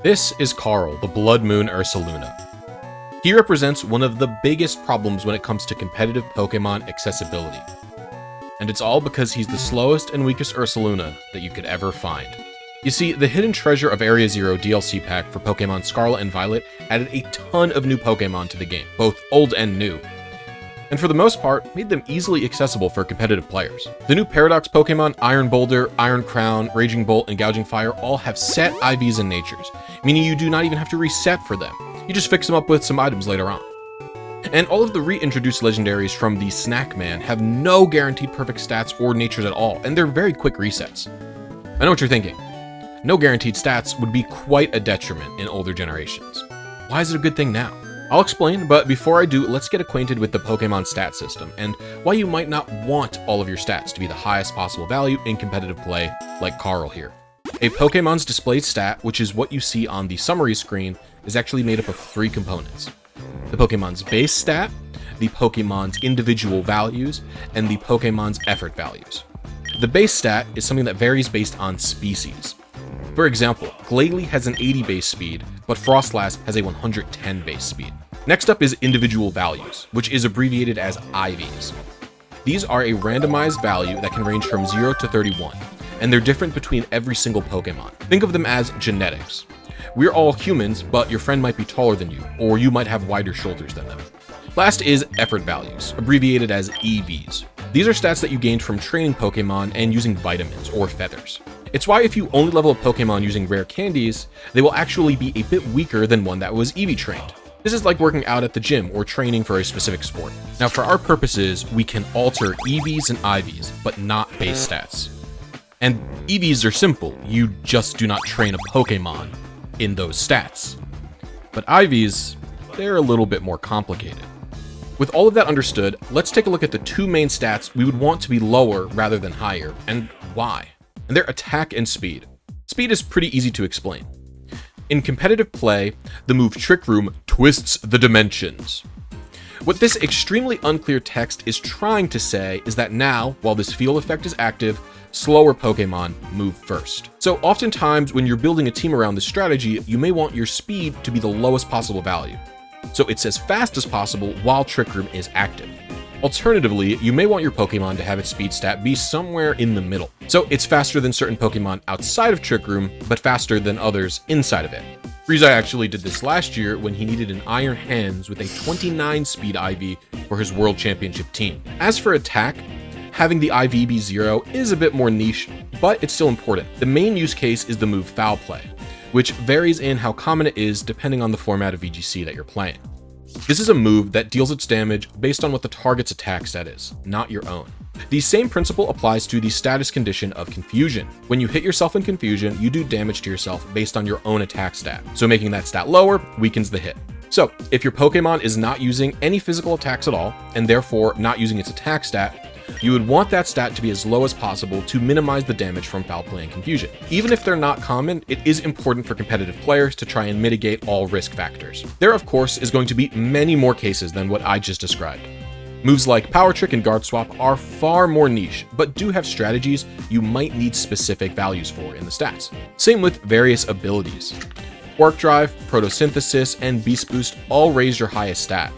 This is Carl, the Blood Moon Ursaluna. He represents one of the biggest problems when it comes to competitive Pokemon accessibility. And it's all because he's the slowest and weakest Ursaluna that you could ever find. You see, the Hidden Treasure of Area Zero DLC pack for Pokemon Scarlet and Violet added a ton of new Pokemon to the game, both old and new, and for the most part, made them easily accessible for competitive players. The new Paradox Pokemon, Iron Boulder, Iron Crown, Raging Bolt, and Gouging Fire all have set IVs and natures, meaning you do not even have to reset for them. You just fix them up with some items later on. And all of the reintroduced legendaries from the Snack Man have no guaranteed perfect stats or natures at all, and they're very quick resets. I know what you're thinking. No guaranteed stats would be quite a detriment in older generations. Why is it a good thing now? I'll explain, but before I do, let's get acquainted with the Pokemon stat system, and why you might not want all of your stats to be the highest possible value in competitive play, like Carl here. A Pokemon's displayed stat, which is what you see on the summary screen, is actually made up of three components: the Pokemon's base stat, the Pokemon's individual values, and the Pokemon's effort values. The base stat is something that varies based on species. For example, Glalie has an 80 base speed, but Frostlass has a 110 base speed. Next up is individual values, which is abbreviated as IVs. These are a randomized value that can range from 0 to 31, and they're different between every single Pokemon. Think of them as genetics. We're all humans, but your friend might be taller than you, or you might have wider shoulders than them. Last is effort values, abbreviated as EVs. These are stats that you gained from training Pokemon and using vitamins or feathers. It's why if you only level a Pokemon using rare candies, they will actually be a bit weaker than one that was EV trained. This is like working out at the gym or training for a specific sport. Now for our purposes, we can alter EVs and IVs, but not base stats. And EVs are simple, you just do not train a Pokemon in those stats. But IVs, they're a little bit more complicated. With all of that understood, let's take a look at the two main stats we would want to be lower rather than higher, and why. And they're attack and speed. Speed is pretty easy to explain. In competitive play, the move Trick Room twists the dimensions. What this extremely unclear text is trying to say is that now, while this field effect is active, slower Pokemon move first. So oftentimes when you're building a team around this strategy, you may want your speed to be the lowest possible value, so it's as fast as possible while Trick Room is active. Alternatively, you may want your Pokemon to have its speed stat be somewhere in the middle, so it's faster than certain Pokemon outside of Trick Room, but faster than others inside of it. Frieza actually did this last year when he needed an Iron Hands with a 29 speed IV for his World Championship team. As for attack, having the IV be 0 is a bit more niche, but it's still important. The main use case is the move Foul Play, which varies in how common it is depending on the format of VGC that you're playing. This is a move that deals its damage based on what the target's attack stat is, not your own. The same principle applies to the status condition of Confusion. When you hit yourself in Confusion, you do damage to yourself based on your own attack stat, so making that stat lower weakens the hit. So, if your Pokemon is not using any physical attacks at all, and therefore not using its attack stat, you would want that stat to be as low as possible to minimize the damage from Foul Play and Confusion. Even if they're not common, it is important for competitive players to try and mitigate all risk factors. There, of course, is going to be many more cases than what I just described. Moves like Power Trick and Guard Swap are far more niche, but do have strategies you might need specific values for in the stats. Same with various abilities. Quark Drive, Photosynthesis, and Beast Boost all raise your highest stat.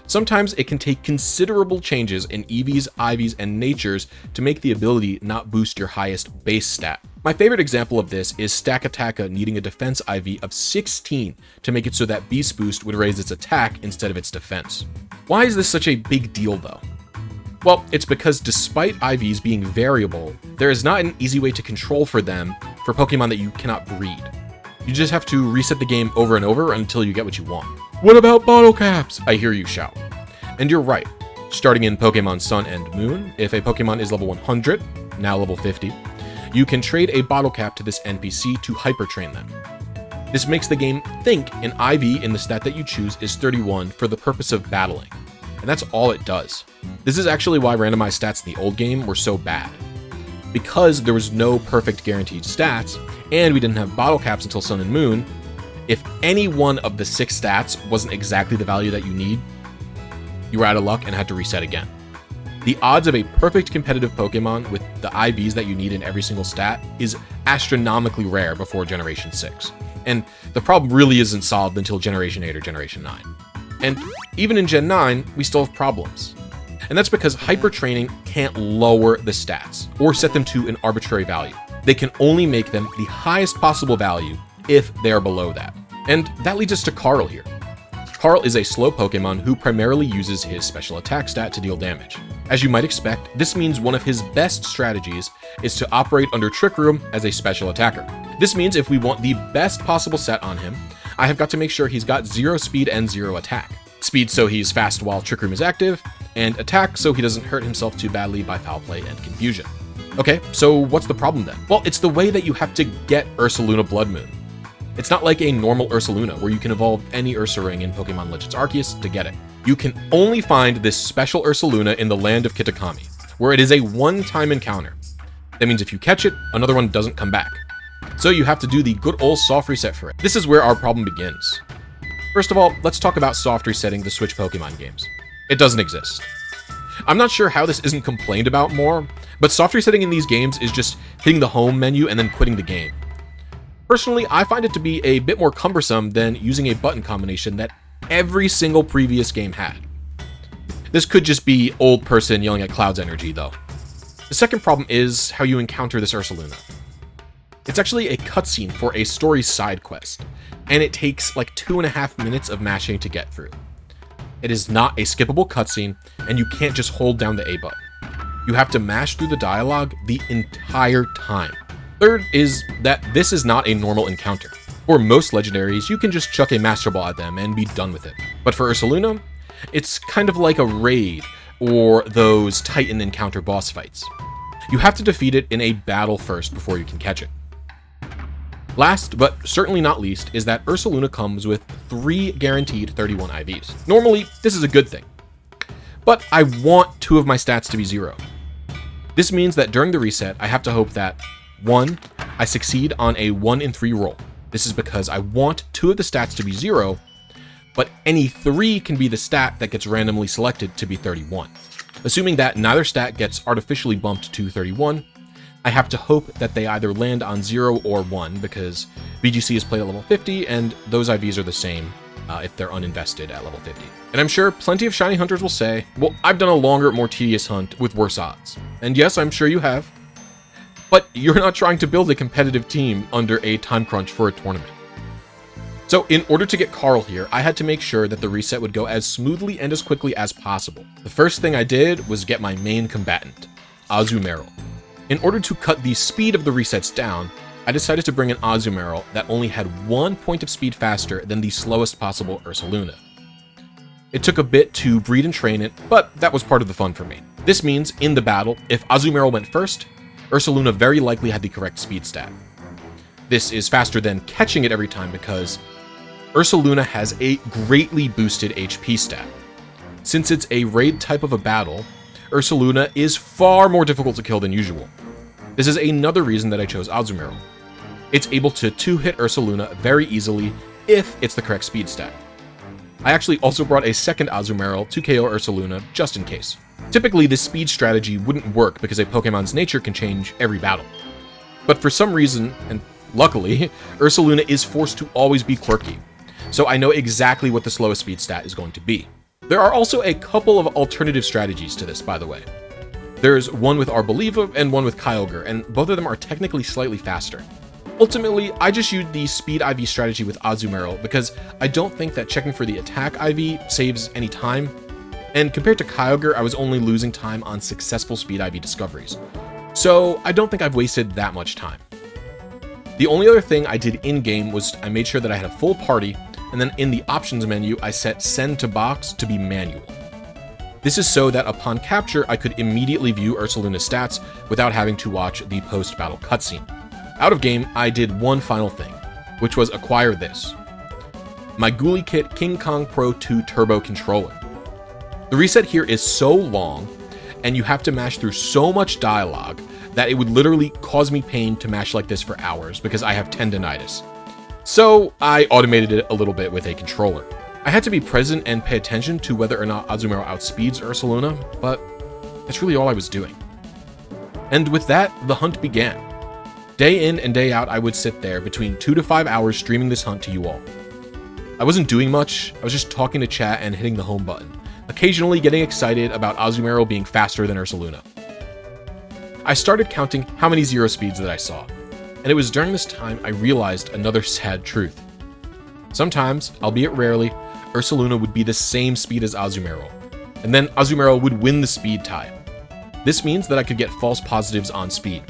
Sometimes it can take considerable changes in EVs, IVs, and natures to make the ability not boost your highest base stat. My favorite example of this is Stakataka needing a defense IV of 16 to make it so that Beast Boost would raise its attack instead of its defense. Why is this such a big deal though? Well, it's because despite IVs being variable, there is not an easy way to control for them for Pokemon that you cannot breed. You just have to reset the game over and over until you get what you want. What about bottle caps? I hear you shout. And you're right. Starting in Pokemon Sun and Moon, if a Pokemon is level 100, now level 50, you can trade a bottle cap to this NPC to hyper train them. This makes the game think an IV in the stat that you choose is 31 for the purpose of battling. And that's all it does. This is actually why randomized stats in the old game were so bad. Because there was no perfect guaranteed stats, and we didn't have bottle caps until Sun and Moon, if any one of the 6 stats wasn't exactly the value that you need, you were out of luck and had to reset again. The odds of a perfect competitive Pokemon with the IVs that you need in every single stat is astronomically rare before Generation 6. and the problem really isn't solved until Generation 8 or Generation 9. And even in Gen 9, we still have problems. And that's because hyper-training can't lower the stats, or set them to an arbitrary value. They can only make them the highest possible value if they are below that. And that leads us to Carl here. Carl is a slow Pokemon who primarily uses his special attack stat to deal damage. As you might expect, this means one of his best strategies is to operate under Trick Room as a special attacker. This means if we want the best possible set on him, I have got to make sure he's got 0 speed and 0 attack. Speed so he's fast while Trick Room is active, and attack so he doesn't hurt himself too badly by foul play and confusion. Okay, so what's the problem then? Well, it's the way that you have to get Ursaluna Blood Moon. It's not like a normal Ursaluna, where you can evolve any Ursaring in Pokemon Legends Arceus to get it. You can only find this special Ursaluna in the land of Kitakami, where it is a one-time encounter. That means if you catch it, another one doesn't come back. So you have to do the good old soft reset for it. This is where our problem begins. First of all, let's talk about soft resetting the Switch Pokemon games. It doesn't exist. I'm not sure how this isn't complained about more, but soft resetting in these games is just hitting the home menu and then quitting the game. Personally, I find it to be a bit more cumbersome than using a button combination that every single previous game had. This could just be old person yelling at Cloud's energy, though. The second problem is how you encounter this Ursaluna. It's actually a cutscene for a story side quest, and it takes like 2.5 minutes of mashing to get through. It is not a skippable cutscene, and you can't just hold down the A button. You have to mash through the dialogue the entire time. Third is that this is not a normal encounter. For most legendaries, you can just chuck a Master Ball at them and be done with it. But for Ursaluna, it's kind of like a raid or those Titan encounter boss fights. You have to defeat it in a battle first before you can catch it. Last, but certainly not least, is that Ursaluna comes with 3 guaranteed 31 IVs. Normally, this is a good thing. But I want 2 of my stats to be 0. This means that during the reset, I have to hope that 1, I succeed on a 1 in 3 roll. This is because I want 2 of the stats to be 0, but any 3 can be the stat that gets randomly selected to be 31. Assuming that neither stat gets artificially bumped to 31, I have to hope that they either land on 0 or 1, because BGC is played at level 50, and those IVs are the same if they're uninvested at level 50. And I'm sure plenty of shiny hunters will say, well, I've done a longer, more tedious hunt with worse odds. And yes, I'm sure you have. But you're not trying to build a competitive team under a time crunch for a tournament. So in order to get Carl here, I had to make sure that the reset would go as smoothly and as quickly as possible. The first thing I did was get my main combatant, Azumarill. In order to cut the speed of the resets down, I decided to bring an Azumarill that only had 1 point of speed faster than the slowest possible Ursaluna. It took a bit to breed and train it, but that was part of the fun for me. This means, in the battle, if Azumarill went first, Ursaluna very likely had the correct speed stat. This is faster than catching it every time because Ursaluna has a greatly boosted HP stat. Since it's a raid type of a battle, Ursaluna is far more difficult to kill than usual. This is another reason that I chose Azumarill. It's able to 2-hit Ursaluna very easily if it's the correct speed stat. I actually also brought a second Azumarill to KO Ursaluna just in case. Typically, this speed strategy wouldn't work because a Pokemon's nature can change every battle. But for some reason, and luckily, Ursaluna is forced to always be quirky, so I know exactly what the slowest speed stat is going to be. There are also a couple of alternative strategies to this, by the way. There's one with Arboliva and one with Kyogre, and both of them are technically slightly faster. Ultimately, I just used the speed IV strategy with Azumarill because I don't think that checking for the attack IV saves any time, and compared to Kyogre, I was only losing time on successful speed IV discoveries. So I don't think I've wasted that much time. The only other thing I did in-game was I made sure that I had a full party, and then in the options menu, I set send to box to be manual. This is so that upon capture, I could immediately view Ursaluna's stats without having to watch the post-battle cutscene. Out of game, I did one final thing, which was acquire this. My Ghoulie Kit King Kong Pro 2 Turbo Controller. The reset here is so long, and you have to mash through so much dialogue that it would literally cause me pain to mash like this for hours because I have tendinitis. So I automated it a little bit with a controller. I had to be present and pay attention to whether or not Azumarill outspeeds Ursaluna, but that's really all I was doing. And with that, the hunt began. Day in and day out, I would sit there between 2 to 5 hours streaming this hunt to you all. I wasn't doing much, I was just talking to chat and hitting the home button, occasionally getting excited about Azumarill being faster than Ursaluna. I started counting how many zero speeds that I saw, and it was during this time I realized another sad truth. Sometimes, albeit rarely, Ursaluna would be the same speed as Azumarill, and then Azumarill would win the speed tie. This means that I could get false positives on speed.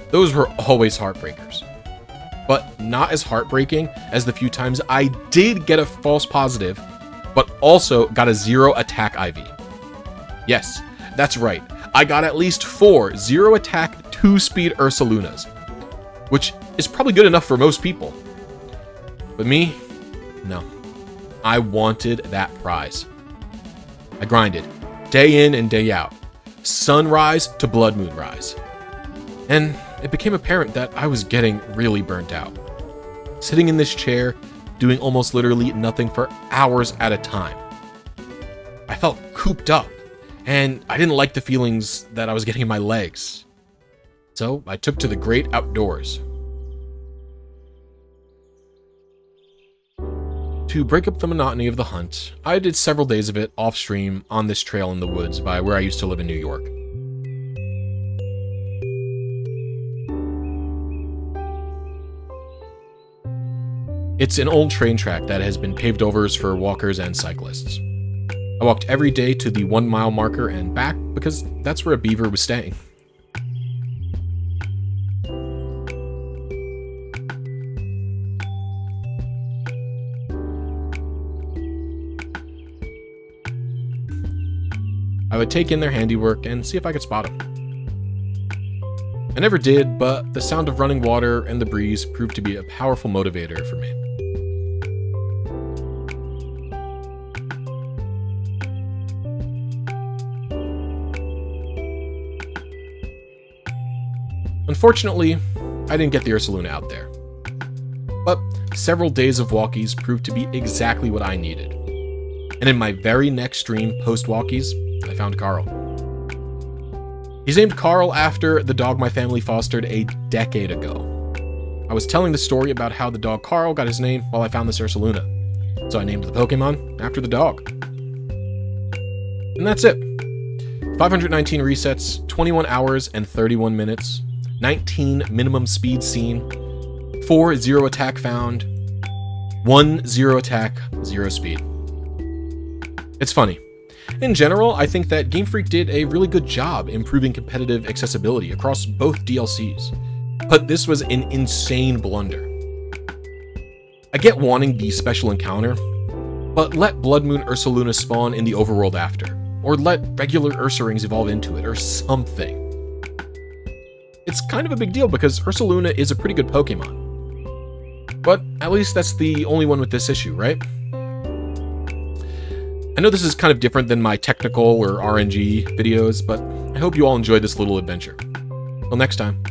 Those were always heartbreakers. But not as heartbreaking as the few times I did get a false positive, but also got a 0 attack IV. Yes, that's right, I got at least 4 0 attack 2-speed Ursalunas, which is probably good enough for most people. But me, no. I wanted that prize. I grinded, day in and day out, sunrise to blood moon rise. And it became apparent that I was getting really burnt out. Sitting in this chair, doing almost literally nothing for hours at a time. I felt cooped up, and I didn't like the feelings that I was getting in my legs. So I took to the great outdoors. To break up the monotony of the hunt, I did several days of it off-stream on this trail in the woods by where I used to live in New York. It's an old train track that has been paved overs for walkers and cyclists. I walked every day to the 1 mile marker and back because that's where a beaver was staying. I would take in their handiwork and see if I could spot them. I never did, but the sound of running water and the breeze proved to be a powerful motivator for me. Unfortunately, I didn't get the Ursaluna out there. But several days of walkies proved to be exactly what I needed. And in my very next stream post-walkies, I found Carl. He's named Carl after the dog my family fostered a decade ago. I was telling the story about how the dog Carl got his name while I found this Ursaluna. So I named the Pokemon after the dog. And that's it. 519 resets, 21 hours and 31 minutes, 19 minimum speed seen, 4 0 attack found, 1 0 attack, 0 speed. It's funny. In general, I think that Game Freak did a really good job improving competitive accessibility across both DLCs, but this was an insane blunder. I get wanting the special encounter, but let Blood Moon Ursaluna spawn in the overworld after, or let regular Ursaring evolve into it, or something. It's kind of a big deal because Ursaluna is a pretty good Pokemon. But at least that's the only one with this issue, right? I know this is kind of different than my technical or RNG videos, but I hope you all enjoyed this little adventure. Till next time.